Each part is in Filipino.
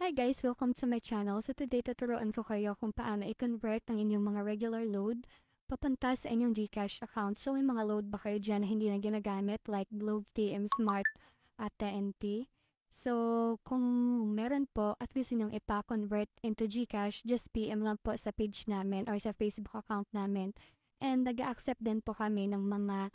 Hi guys! Welcome to my channel. So today tuturuan ko kayo kung paano i-convert ang inyong mga regular load papunta sa inyong GCash account. So may mga load ba kayo dyan na hindi na ginagamit like Globe, TM Smart at TNT? So kung meron po at gusto nyong ipa-convert into GCash, just PM lang po sa page namin or sa Facebook account namin. And nag-accept din po kami ng mga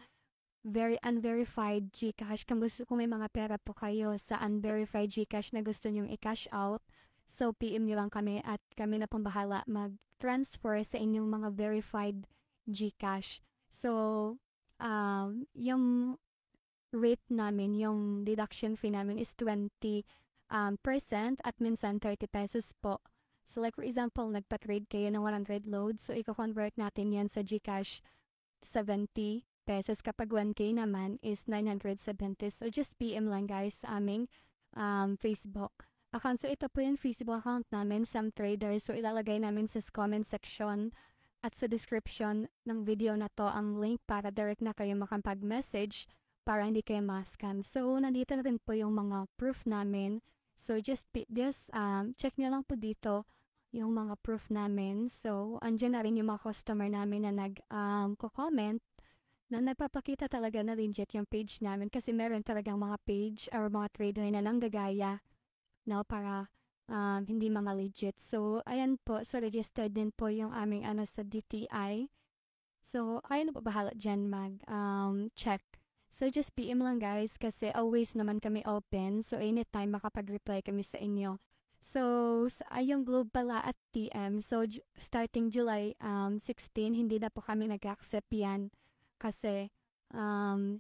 very unverified GCash. Kung may mga pera po kayo sa unverified GCash na gusto nyong i-cash out, so PM nyo lang kami at kami na pong bahala mag-transfer sa inyong mga verified GCash. So, yung rate namin, yung deduction fee namin is 20% at minsan 30 pesos po. So like for example, nagpa-trade kayo ng 100 loads, so i-convert natin yan sa GCash 70 pesos. Kapag 1K naman is 970. So just PM lang guys sa aming Facebook account. So ito po yung Facebook account namin, Sam Trader. So ilalagay namin sa comment section at sa description ng video na to ang link para direct na kayo makapag-message para hindi kayo ma-scam. So nandito na rin po yung mga proof namin. So just check nyo lang po dito yung mga proof namin. So, andyan na rin yung mga customer namin na nag-comment na nagpapakita talaga na legit yung page namin kasi meron talagang mga page or mga trader na nanggagaya, no, para hindi mga legit. So, ayan po. So, registered din po yung aming sa DTI. So, ayun po bahala dyan check. So, just PM lang guys kasi always naman kami open. So, anytime makapag-reply kami sa inyo. So, yung Globe pala at TM, so starting July 16, hindi na po kami nag-accept yan kasi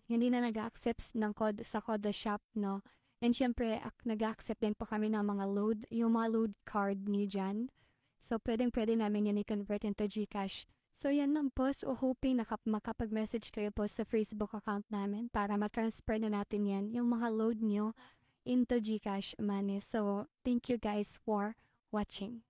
hindi na nag-accept ng code sa Code Shop, no? And syempre, nag-accept din po kami ng mga load, yung mga load card niyo dyan. So, pwedeng-pwede namin yan i-convert into GCash. So, yan lang po. So, hoping makapag-message kayo po sa Facebook account namin para ma-transfer na natin yan, yung mga load nyo into GCash money. So, thank you guys for watching.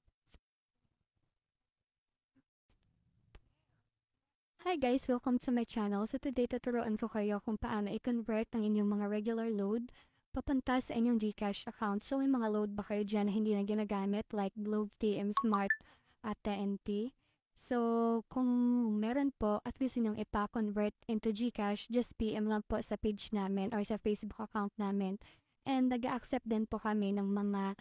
Hi guys! Welcome to my channel. So today tuturuan ko kayo kung paano i-convert ang inyong mga regular load papunta sa inyong GCash account. So may mga load ba kayo dyan na hindi na ginagamit like Globe, TM Smart at TNT? So kung meron po at gusto nyong ipa-convert into GCash, just PM lang po sa page namin or sa Facebook account namin. And nag-accept din po kami ng mga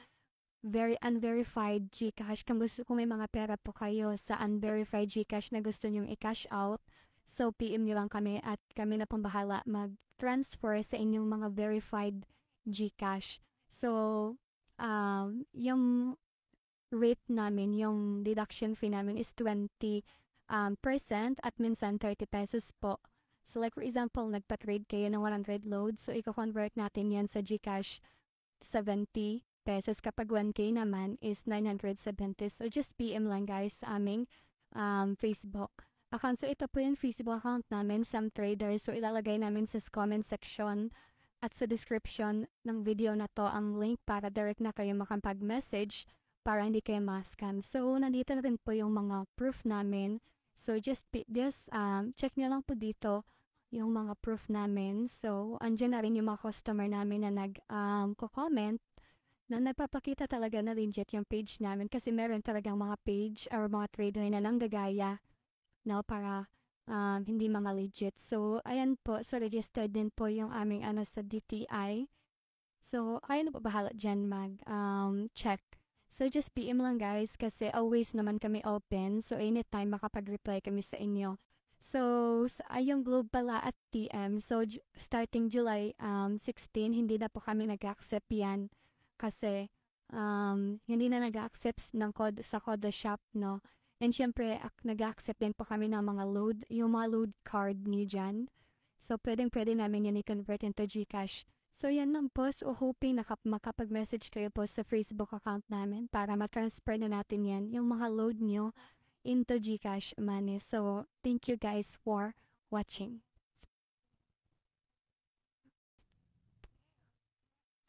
very unverified GCash. Kung may mga pera po kayo sa unverified GCash na gusto nyong i-cash out, so PM nyo lang kami at kami na pong bahala mag-transfer sa inyong mga verified GCash. So, yung rate namin, yung deduction fee namin is 20% at minsan 30 pesos po. So like for example, nagpa-trade kayo ng 100 loads, so i-convert natin yan sa GCash 70 pesos. Kapag 1K naman is 970. So just PM lang guys sa aming Facebook account. So ito po yung Facebook account namin, Sam Trader. So ilalagay namin sa comment section at sa description ng video na to ang link para direct na kayo makapag-message para hindi kayo ma-scam. So nandito na rin po yung mga proof namin. So just check nyo lang po dito yung mga proof namin. So, andyan na rin yung mga customer namin na nag-comment na nagpapakita talaga na legit yung page namin kasi meron talagang mga page or mga trader na nanggagaya, no, para hindi mga legit. So, ayan po. So, registered din po yung aming sa DTI. So, ayun po bahala dyan check. So, just PM lang guys kasi always naman kami open. So, anytime makapag-reply kami sa inyo. So, yung Globe pala at TM, so starting July 16, hindi na po kami nag-accept yan kasi hindi na nag-accept ng code sa Code Shop, no? And syempre, nag-accept din po kami ng mga load, yung mga load card niyo dyan. So, pwedeng-pwede namin yan i-convert into GCash. So, yan lang po. So, hoping makapag-message kayo po sa Facebook account namin para ma-transfer na natin yan, yung mga load nyo into GCash money. So, thank you guys for watching.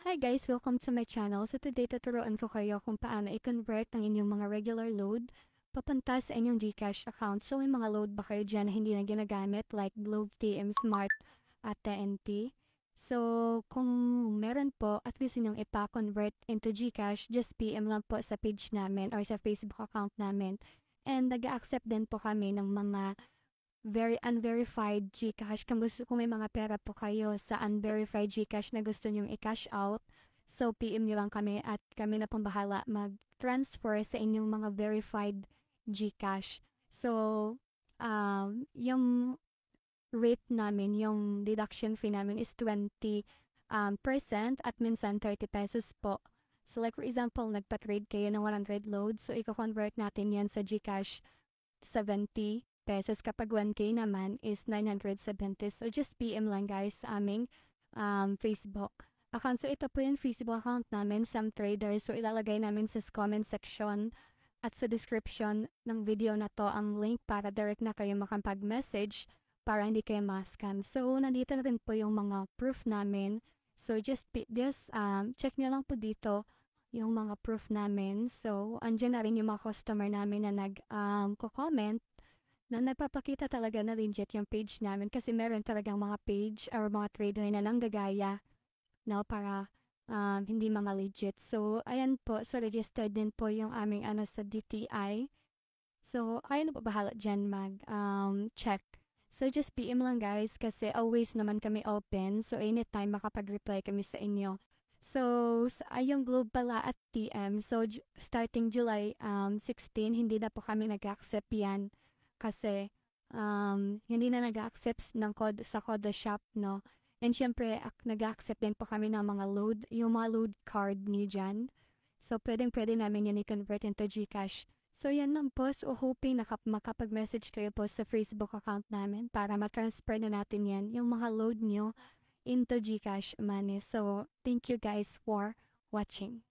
Hi guys! Welcome to my channel. So today tuturuan ko kayo kung paano i-convert ang inyong mga regular load papunta sa inyong GCash account. So may mga load ba kayo dyan na hindi na ginagamit like Globe, TM Smart at TNT? So, kung meron po, at least inyong ipa-convert into GCash, just PM lang po sa page namin or sa Facebook account namin. And nag-accept din po kami ng mga very unverified GCash. Kung may mga pera po kayo sa unverified GCash na gusto nyong i-cash out, so PM nyo lang kami at kami na pong bahala mag-transfer sa inyong mga verified GCash. So, yung rate namin, yung deduction fee namin is 20% at minsan 30 pesos po. So like for example, nagpa-trade kayo ng 100 loads, so i-convert natin yan sa GCash 70 pesos. Kapag 1K naman is 970. So just PM lang guys sa aming Facebook account. So ito po yung Facebook account namin, Sam Trader. So ilalagay namin sa comment section at sa description ng video na to ang link para direct na kayo makapag-message para hindi kayo ma-scam. So, nandito na rin po yung mga proof namin. So, just check nyo lang po dito yung mga proof namin. So, andyan na rin yung mga customer namin na nag-comment na nagpapakita talaga na legit yung page namin kasi meron talagang mga page or mga trader na nanggagaya, no, para hindi mga legit. So, ayan po. So, registered din po yung aming sa DTI. So, ayun na po bahala dyan check. So, just PM lang guys kasi always naman kami open. So, anytime makapag-reply kami sa inyo. So, yung Globe pala at TM. So, starting July 16, hindi na po kami nag-accept yan. Kasi, hindi na nag-accept ng code sa Code Shop, no? And syempre, nag-accept din po kami ng mga yung mga load card niyo dyan. So, pwede namin yan i-convert into GCash. So, yan lang po. So, hoping makapag-message kayo po sa Facebook account namin para matransfer na natin yan, yung mga load nyo into GCash money. So, thank you guys for watching.